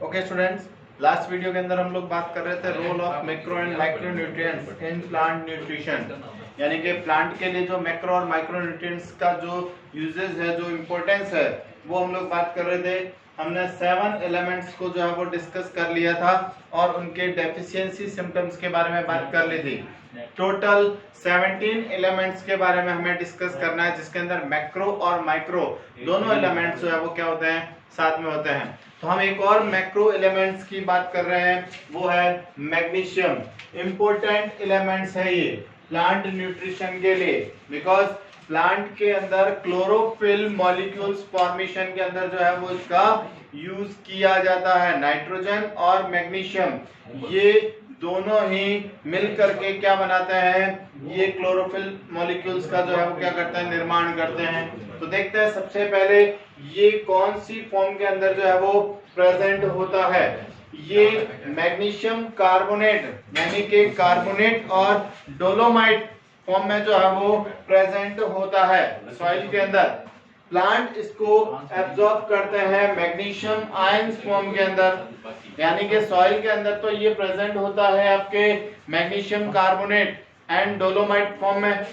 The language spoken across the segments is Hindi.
ओके स्टूडेंट्स, लास्ट वीडियो के अंदर हम लोग बात कर रहे थे role of macro and micro nutrients in plant nutrition, यानी कि प्लांट के लिए जो मैक्रो और माइक्रो न्यूट्रिएंट्स का जो यूजेस है, जो इम्पोर्टेंस है, वो हम लोग बात कर रहे थे। हमने 7 एलिमेंट्स को जो है वो डिस्कस कर लिया था और उनके डेफिशिएंसी सिम्टम्स के बारे में बात कर ली थी। टोटल 17 एलिमेंट्स के बारे में हमें डिस्कस करना है, जिसके अंदर मैक्रो और माइक्रो दोनों एलिमेंट्स जो है वो क्या होते हैं, साथ में होते हैं। तो हम एक और मैक्रो एलिमेंट्स की बात कर रहे हैं, वो है मैग्नीशियम। इंपॉर्टेंट एलिमेंट्स है ये प्लांट न्यूट्रिशन के लिए, बिकॉज प्लांट के अंदर क्लोरोफिल मॉलिक्यूल्स फॉर्मेशन के अंदर जो है वो इसका यूज किया जाता है। नाइट्रोजन और मैग्नीशियम ये दोनों ही मिल करके क्या बनाते हैं, ये क्लोरोफिल मॉलिक्यूल्स का जो है वो क्या करते हैं, निर्माण करते हैं। तो देखते हैं सबसे पहले ये कौन सी फॉर्म के अंदर जो है वो प्रेजेंट होता है। ये मैग्नीशियम कार्बोनेट यानी कि कार्बोनेट और डोलोमाइट फॉर्म में जो है वो प्रेजेंट होता है सॉइल के अंदर। प्लांट इसको एब्जॉर्ब करते हैं मैग्नीशियम आयंस फॉर्म के अंदर, यानी कि सॉइल के अंदर तो ये प्रेजेंट होता है आपके magnesium carbonate and dolomite form में।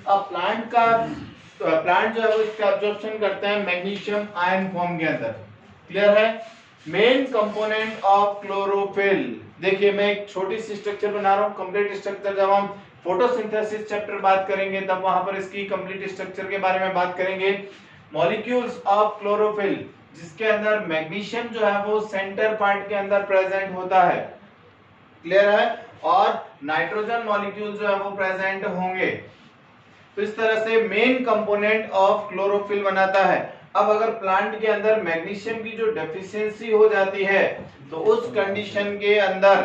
अब प्लांट जो है वो इसका एब्जॉर्प्शन करते हैं मैग्नीशियम आयन फॉर्म के अंदर। क्लियर है? मेन कंपोनेंट ऑफ क्लोरोफिल, देखिए मैं एक छोटी सी स्ट्रक्चर बना रहा हूं, कंप्लीट स्ट्रक्चर जब हम फोटोसिंथेसिस चैप्टर बात करेंगे तब वहां पर इसकी कंप्लीट स्ट्रक्चर के बारे में बात करेंगे। मॉलिक्यूल्स ऑफ क्लोरोफिल, जिसके अंदर मैग्नीशियम जो है वो सेंटर पार्ट के अंदर प्रेजेंट होता है। क्लियर है? और नाइट्रोजन मॉलिक्यूल जो है वो प्रेजेंट होंगे। तो इस तरह से मेन कंपोनेंट ऑफ क्लोरोफिल बनाता है। अब अगर प्लांट के अंदर मैग्नीशियम की जो डेफिशिएंसी हो जाती है तो उस कंडीशन के अंदर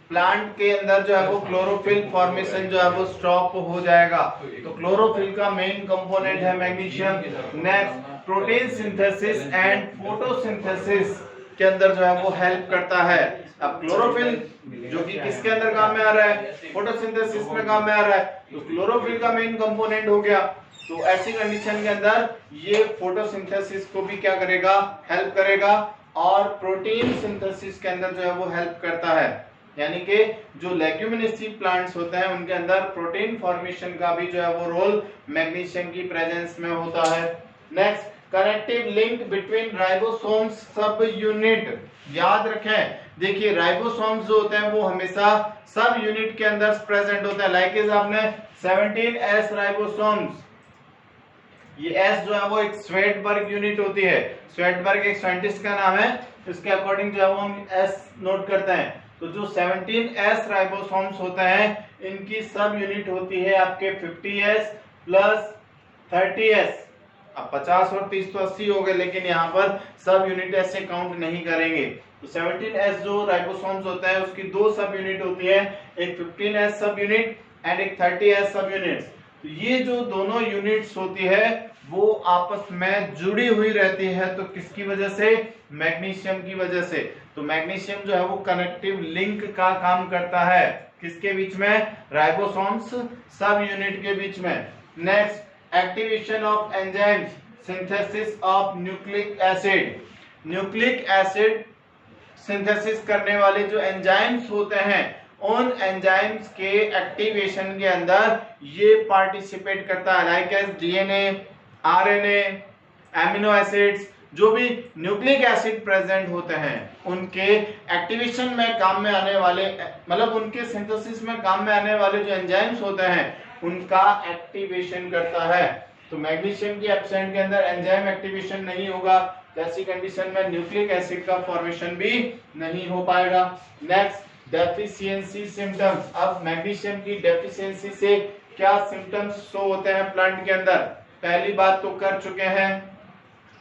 प्लांट के अंदर जो है वो क्लोरोफिल फॉर्मेशन जो है वो स्टॉप हो जाएगा। तो क्लोरोफिल का मेन कंपोनेंट है magnesium. Next, protein synthesis and photosynthesis के अंदर जो है वो हेल्प करता है। अब क्लोरोफिल जो कि किसके अंदर काम में आ रहा है, फोटोसिंथेसिस में काम में आ रहा है, तो क्लोरोफिल का मेन कंपोनेंट हो गया। तो ऐसी कंडीशन के अंदर ये फोटोसिंथेसिस को भी क्या करेगा, हेल्प करेगा, और प्रोटीन सिंथेसिस के अंदर जो है वो हेल्प करता है। यानी कि जो लेग्यूमिनेसी प्लांट्स होते हैं उनके अंदर प्रोटीन फॉर्मेशन का भी जो है वो रोल मैग्नीशियम की प्रेजेंस में होता है। Next, connective link between ribosomes सब यूनिट। याद रखें, देखिए राइबोसोम्स जो होते हैं वो हमेशा सब यूनिट के अंदर प्रेजेंट होते हैं। लाइक इज आपने 17S राइबोसोम्स, ये S जो है वो एक स्वेटबर्ग यूनिट होती है। स्वेटबर्ग एक साइंटिस्ट का नाम है, इसके अकॉर्डिंग जो है वो हम S नोट करते हैं। तो जो 17S राइबोसोम्स होते हैं इनकी सब यूनिट होती है आपके 50S प्लस 30S। अब 50 और 30 तो 80 हो गए, लेकिन यहाँ पर सब यूनिट ऐसे काउंट नहीं करेंगे। तो 17S जो राइबोसोम्स होता है उसकी दो सब यूनिट होती है, एक 15S सब यूनिट एंड एक 30S सब यूनिट। तो ये जो दोनों यूनिट्स होती है वो आपस में जुड़ी हुई रहती है। तो किसकी वजह से, मैग्नीशियम की वजह से। तो मैग्नीशियम जो है वो कनेक्टिव लिंक का काम करता है, किसके बीच में, राइबोसोम्स सब यूनिट के बीच में। Next, activation of enzymes, synthesis of nucleic acid. Nucleic acid synthesis करने वाले जो एंजाइम्स होते हैं उन एंजाइम्स के एक्टिवेशन के अंदर ये पार्टिसिपेट करता है। Like as DNA, RNA, amino acids, जो भी न्यूक्लिक एसिड प्रेजेंट होते हैं उनके एक्टिवेशन में काम में आने वाले, मतलब उनके सिंथेसिस में काम में आने वाले जो एंजाइम्स होते हैं उनका एक्टिवेशन करता है। तो मैग्नीशियम की एब्सेंट के अंदर एंजाइम एक्टिवेशन नहीं होगा, ऐसी कंडीशन में न्यूक्लिक एसिड का फॉर्मेशन भी नहीं हो पाएगा। Next, deficiency symptoms. अब मैग्नीशियम की डेफिशिएंसी से क्या सिम्टम्स शो होते हैं प्लांट के अंदर, पहली बात तो कर चुके हैं,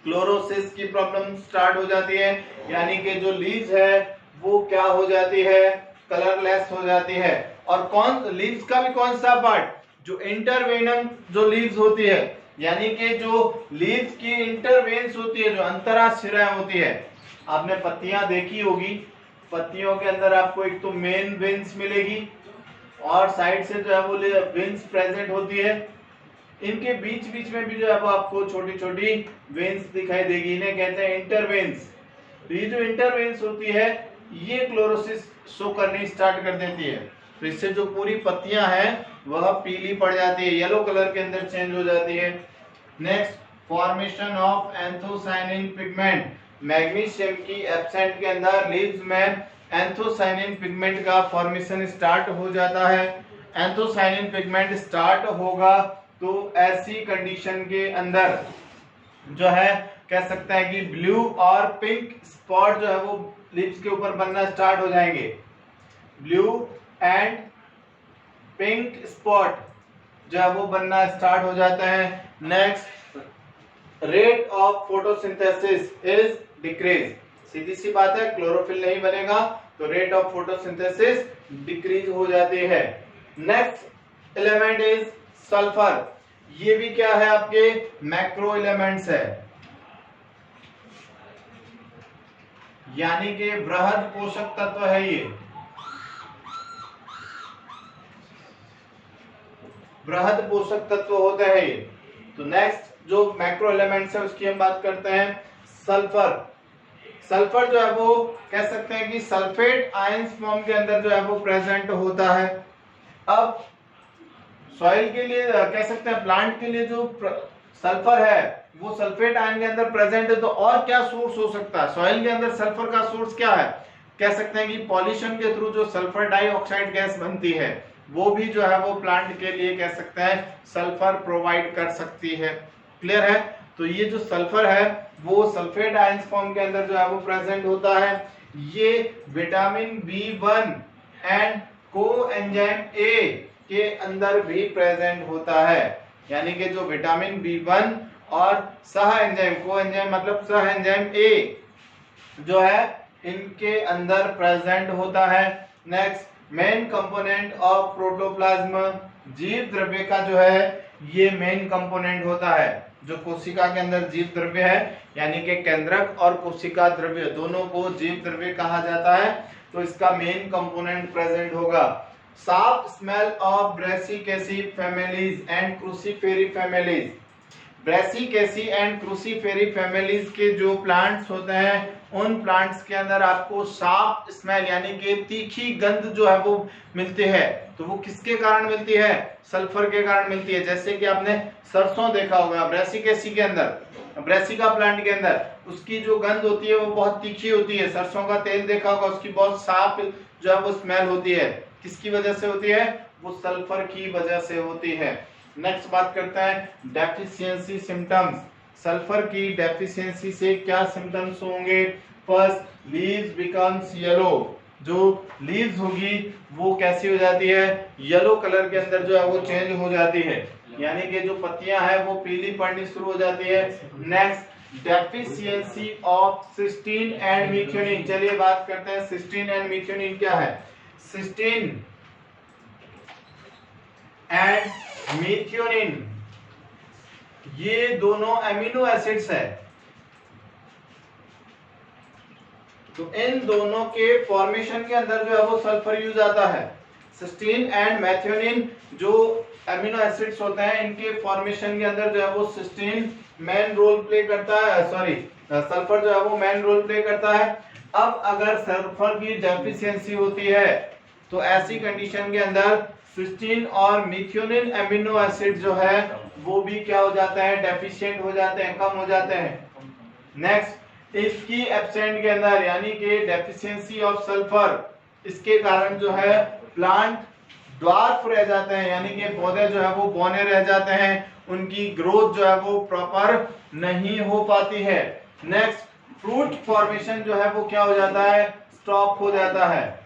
क्लोरोसिस की प्रॉब्लम स्टार्ट हो जाती है, यानी कि जो लीव्स है वो क्या हो जाती है, कलरलेस हो जाती है। और कौन लीव्स का भी कौन सा पार्ट, जो इंटरवेनम जो लीव्स होती है, यानी कि जो लीव्स की इंटरवेन्स होती है, जो अंतराशिराएं होती है। आपने पत्तियां देखी होगी, पत्तियों के अंदर आपको एक तो मेन वेन्स मिलेगी और साइड से जो है वो वेन्स प्रेजेंट होती है। इनके बीच बीच में भी जो है वो आपको छोटी छोटी वेन्स दिखाई देगी, इन्हें कहते हैं इंटरवेन्स। तो ये जो इंटरवेंस होती है ये क्लोरोसिस शो करनी स्टार्ट कर देती है। तो इससे जो पूरी पत्तियां हैं वह पीली पड़ जाती है, येलो कलर के अंदर चेंज हो जाती है। Next, formation of anthocyanin pigment. Magnesium की एब्सेंट के अंदर लीव्स में एंथोसायनिन पिगमेंट का फॉर्मेशन स्टार्ट हो जाता है। एंथोसायनिन पिगमेंट स्टार्ट होगा तो ऐसी कंडीशन के अंदर जो है कह सकते हैं कि ब्लू और पिंक स्पॉट जो है वो लीव्स के ऊपर बनना स्टार्ट हो जाएंगे। ब्लू एंड पिंक स्पॉट जो है वो बनना स्टार्ट हो जाता है। Next, rate of photosynthesis is decrease. सीधी सी बात है, क्लोरोफिल नहीं बनेगा तो रेट ऑफ फोटोसिंथेसिस डिक्रीज हो जाती है। Next element is sulphur. ये भी क्या है, आपके मैक्रो एलिमेंट्स है, यानी कि बृहद पोषक तत्व है। ये बृहद पोषक तत्व होते हैं ये। तो नेक्स्ट जो मैक्रो एलिमेंट्स है उसकी हम बात करते हैं। सल्फर। सल्फर जो है वो कह सकते हैं कि सल्फेट आयंस फॉर्म के अंदर जो है वो प्रेजेंट होता है। अब सॉइल के लिए कह सकते हैं प्लांट के लिए जो सल्फर है वो सल्फेट आयन के अंदर प्रेजेंट है, तो और क्या सोर्स हो सकता है सॉइल के अंदर? सल्फर का सोर्स क्या है? कह सकते हैं कि पॉल्यूशन के थ्रू जो सल्फर डाइऑक्साइड गैस बनती है वो भी जो है वो प्लांट के लिए कह सकते हैं सल्फर प्रोवाइड कर सकती है। क्लियर है? तो ये जो सल्फर है वो सल्फेट आयंस फॉर्म के अंदर जो है वो प्रेजेंट होता है। ये vitamin B1 and coenzyme A के अंदर भी प्रेजेंट होता है, यानी कि जो विटामिन B1 और सह एंजाइम, कोएंजाइम मतलब सह एंजाइम A जो है इनके अंदर प्रेजेंट होता है। Next, main component of protoplasm. जीव द्रव्य का जो है ये मेन कंपोनेंट होता है। जो कोशिका के अंदर जीव द्रव्य है यानी कि केंद्रक और कोशिका द्रव्य दोनों को जीव द्रव्य कहा जाता है, तो इसका मेन कंपोनेंट प्रेजेंट होगा। साफ smell of Brassicaceae families and Cruciferae families. Brassicaceae and Cruciferae families के जो प्लांट्स होते हैं उन प्लांट्स के अंदर आपको साफ स्मेल यानी कि तीखी गंध जो है वो मिलती है। तो वो किसके कारण मिलती है? सल्फर के कारण मिलती है। जैसे कि आपने सरसों देखा होगा ब्रेसिकेसी के अंदर, ब्रेसिका प्लांट के अंदर उसकी जो गंध होती है वो बहुत तीखी होती है। सरसों का तेल देखा होगा, उसकी बहुत साफ जो है वो स्मेल होती है। किसकी वजह से होती है? वो सल्फर की वजह से होती है। नेक्स्ट बात करते हैं डेफिशिएंसी सिम्टम्स। सल्फर की डेफिशिएंसी से क्या सिम्टम्स होंगे? First, leaves becomes yellow. जो लीव्स होगी वो कैसी हो जाती है? येलो कलर के अंदर जो है वो चेंज हो जाती है, यानी कि जो पत्तियां हैं वो पीली पड़नी शुरू हो जाती है। Next, deficiency of cysteine and methionine. चलिए बात करते हैं सिस्टीन एंड मीथ्योनिन क्या है। सिस्टीन एंड मीथ्योनिन ये दोनों एमिनो एसिड्स है। तो इन दोनों के फॉर्मेशन के अंदर जो है वो सल्फर यूज आता है। सिस्टीन एंड मेथियोनिन जो एमिनो एसिड्स होते हैं इनके फॉर्मेशन के अंदर जो है वो सिस्टीन मेन रोल प्ले करता है, सल्फर जो है वो मेन रोल प्ले करता है। अब अगर सल्फर की डेफिशिएंसी होती है तो ऐसी कंडीशन के अंदर सिस्टीन और मिथ्योनिन एमिनो एसिड जो है वो भी क्या हो जाता है? डेफिशिएंट हो जाते हैं, कम हो जाते हैं। नेक्स्ट, इसकी एब्सेंट के अंदर यानी कि डेफिशिएंसी ऑफ सल्फर, इसके कारण जो है प्लांट ड्वार्फ रह जाते हैं, यानी कि पौधे जो है वो बौने रह जाते हैं, उनकी ग्रोथ जो है वो प्रॉपर नहीं हो पाती है। नेक्स्ट, फ्रूट फॉर्मेशन जो है वो क्या हो जाता है? स्टॉप हो जाता है।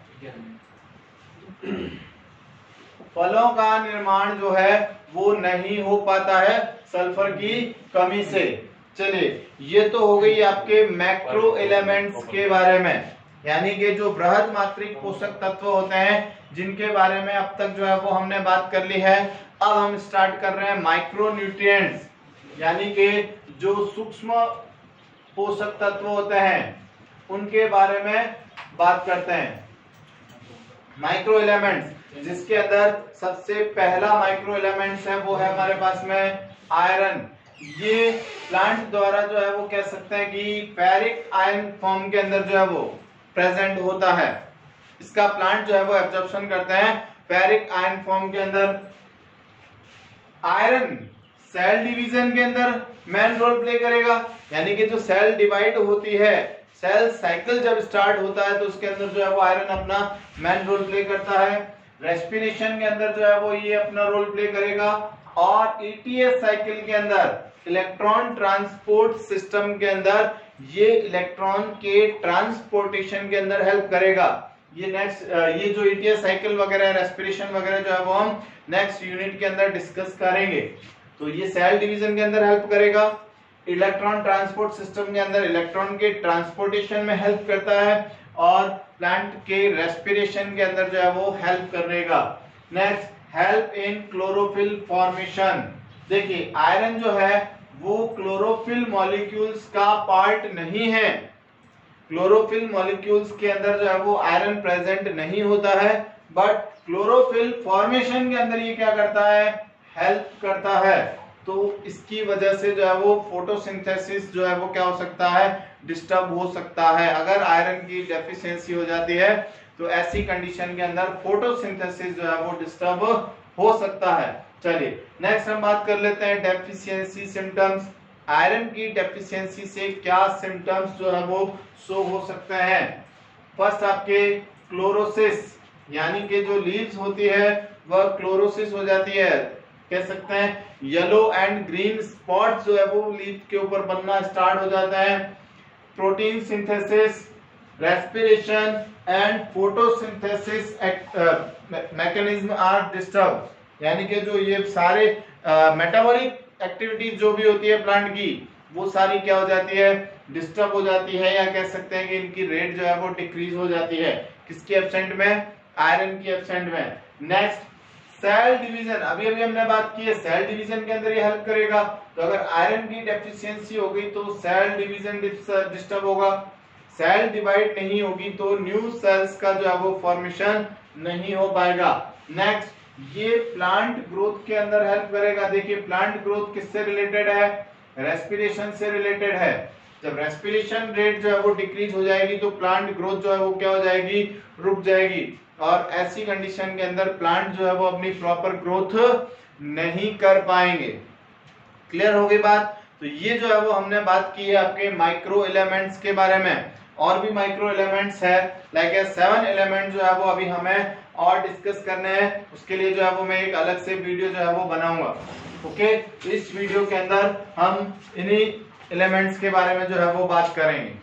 फलों का निर्माण जो है वो नहीं हो पाता है सल्फर की कमी से। चलिए, ये तो हो गई आपके मैक्रो एलिमेंट्स के बारे में, यानी कि जो बृहद मात्रिक पोषक तत्व होते हैं जिनके बारे में अब तक जो है वो हमने बात कर ली है। अब हम स्टार्ट कर रहे हैं माइक्रो न्यूट्रिएंट्स, यानी कि जो सूक्ष्म पोषक तत्व होते हैं उनके बारे में बात करते हैं। माइक्रो एलिमेंट्स, जिसके अंदर सबसे पहला माइक्रो एलिमेंट्स है वो है हमारे पास में आयरन। ये प्लांट द्वारा जो है वो कह सकते हैं कि फेरिक आयन फॉर्म के अंदर जो है वो प्रेजेंट होता है। इसका प्लांट जो है वो एब्जॉर्प्शन करते हैं फेरिक आयन फॉर्म के अंदर। आयरन सेल डिवीजन के अंदर मेन रोल प्ले करेगा, यानी कि जो सेल डिवाइड होती है, सेल साइकिल जब स्टार्ट होता है तो उसके अंदर जो है वो आयरन अपना मेन रोल प्ले करता है। रेस्पिरेशन के अंदर जो है वो ये अपना रोल प्ले करेगा, और ईटीएस साइकिल के अंदर इलेक्ट्रॉन ट्रांसपोर्ट सिस्टम के अंदर ये इलेक्ट्रॉन के ट्रांसपोर्टेशन के अंदर हेल्प करेगा। ये नेक्स्ट ये जो ईटीएस साइकिल वगैरह रेस्पिरेशन वगैरह जो है वो हम नेक्स्ट यूनिट के अंदर डिस्कस करेंगे। तो ये सेल डिवीजन के अंदर हेल्प करेगा, इलेक्ट्रॉन ट्रांसपोर्ट सिस्टम के अंदर इलेक्ट्रॉन के ट्रांसपोर्टेशन में हेल्प करता है, और प्लांट के रेस्पिरेशन के अंदर जो है वो हेल्प करेगा। Next, help in chlorophyll formation. देखिए आयरन जो है वो क्लोरोफिल मॉलिक्यूल्स का पार्ट नहीं है, क्लोरोफिल मॉलिक्यूल्स के अंदर जो है वो आयरन प्रेजेंट नहीं होता है, बट क्लोरोफिल फॉर्मेशन के अंदर ये क्या करता है, हेल्प करता है। तो इसकी वजह से जो है वो फोटोसिंथेसिस जो है वो क्या हो सकता है, डिस्टर्ब हो सकता है। अगर आयरन की डेफिशिएंसी हो जाती है तो ऐसी कंडीशन के अंदर फोटोसिंथेसिस जो है वो डिस्टर्ब हो सकता है। चलिए नेक्स्ट हम बात कर लेते हैं डेफिशिएंसी सिम्टम्स। आयरन की डेफिशिएंसी से क्या सिम्टम्स जो है वो शो हो सकते हैं। फर्स्ट आपके क्लोरोसिस, यानी कि जो लीव्स होती है वह क्लोरोसिस हो जाती है, कह सकते हैं येलो एंड ग्रीन स्पॉट्स जो है वो लीव के ऊपर बनना स्टार्ट हो जाता है। Protein synthesis, respiration and photosynthesis mechanism are disturb, यानी कि जो ये सारे मेटाबॉलिक एक्टिविटीज जो भी होती है प्लांट की, वो सारी क्या हो जाती है, डिस्टर्ब हो जाती है, या कह सकते हैं कि इनकी रेट जो है वो डिक्रीज हो जाती है। किसके एब्सेंट में, आयरन की एब्सेंट में। नेक्स्ट, सेल डिवीजन, अभी अभी हमने बात की है सेल डिवीजन के अंदर ये हेल्प करेगा। तो अगर आयरन की डेफिशिएंसी हो गई तो सेल डिवीजन डिस्टर्ब होगा, सेल डिवाइड नहीं होगी तो न्यू सेल्स का जो है वो फॉर्मेशन नहीं हो पाएगा। नेक्स्ट, ये प्लांट ग्रोथ के अंदर हेल्प करेगा। देखिए प्लांट ग्रोथ किससे रिलेटेड है, रेस्पिरेशन से रिलेटेड है। जब रेस्पिरेशन रेट जो है वो डिक्रीज हो जाएगी तो प्लांट ग्रोथ जो है वो क्या हो जाएगी, रुक जाएगी, और ऐसी कंडीशन के अंदर प्लांट जो है वो अपनी प्रॉपर ग्रोथ नहीं कर पाएंगे। क्लियर हो गई बात। तो ये जो है वो हमने बात की है आपके माइक्रो एलिमेंट्स के बारे में। और भी माइक्रो एलिमेंट्स है, लाइक 7 एलिमेंट जो है वो अभी हमें और डिस्कस करने हैं। उसके लिए जो है वो मैं एक अलग से वीडियो जो है वो बनाऊंगा। ओके, इस वीडियो के अंदर हम इन्हीं एलिमेंट्स के बारे में जो है वो बात करेंगे।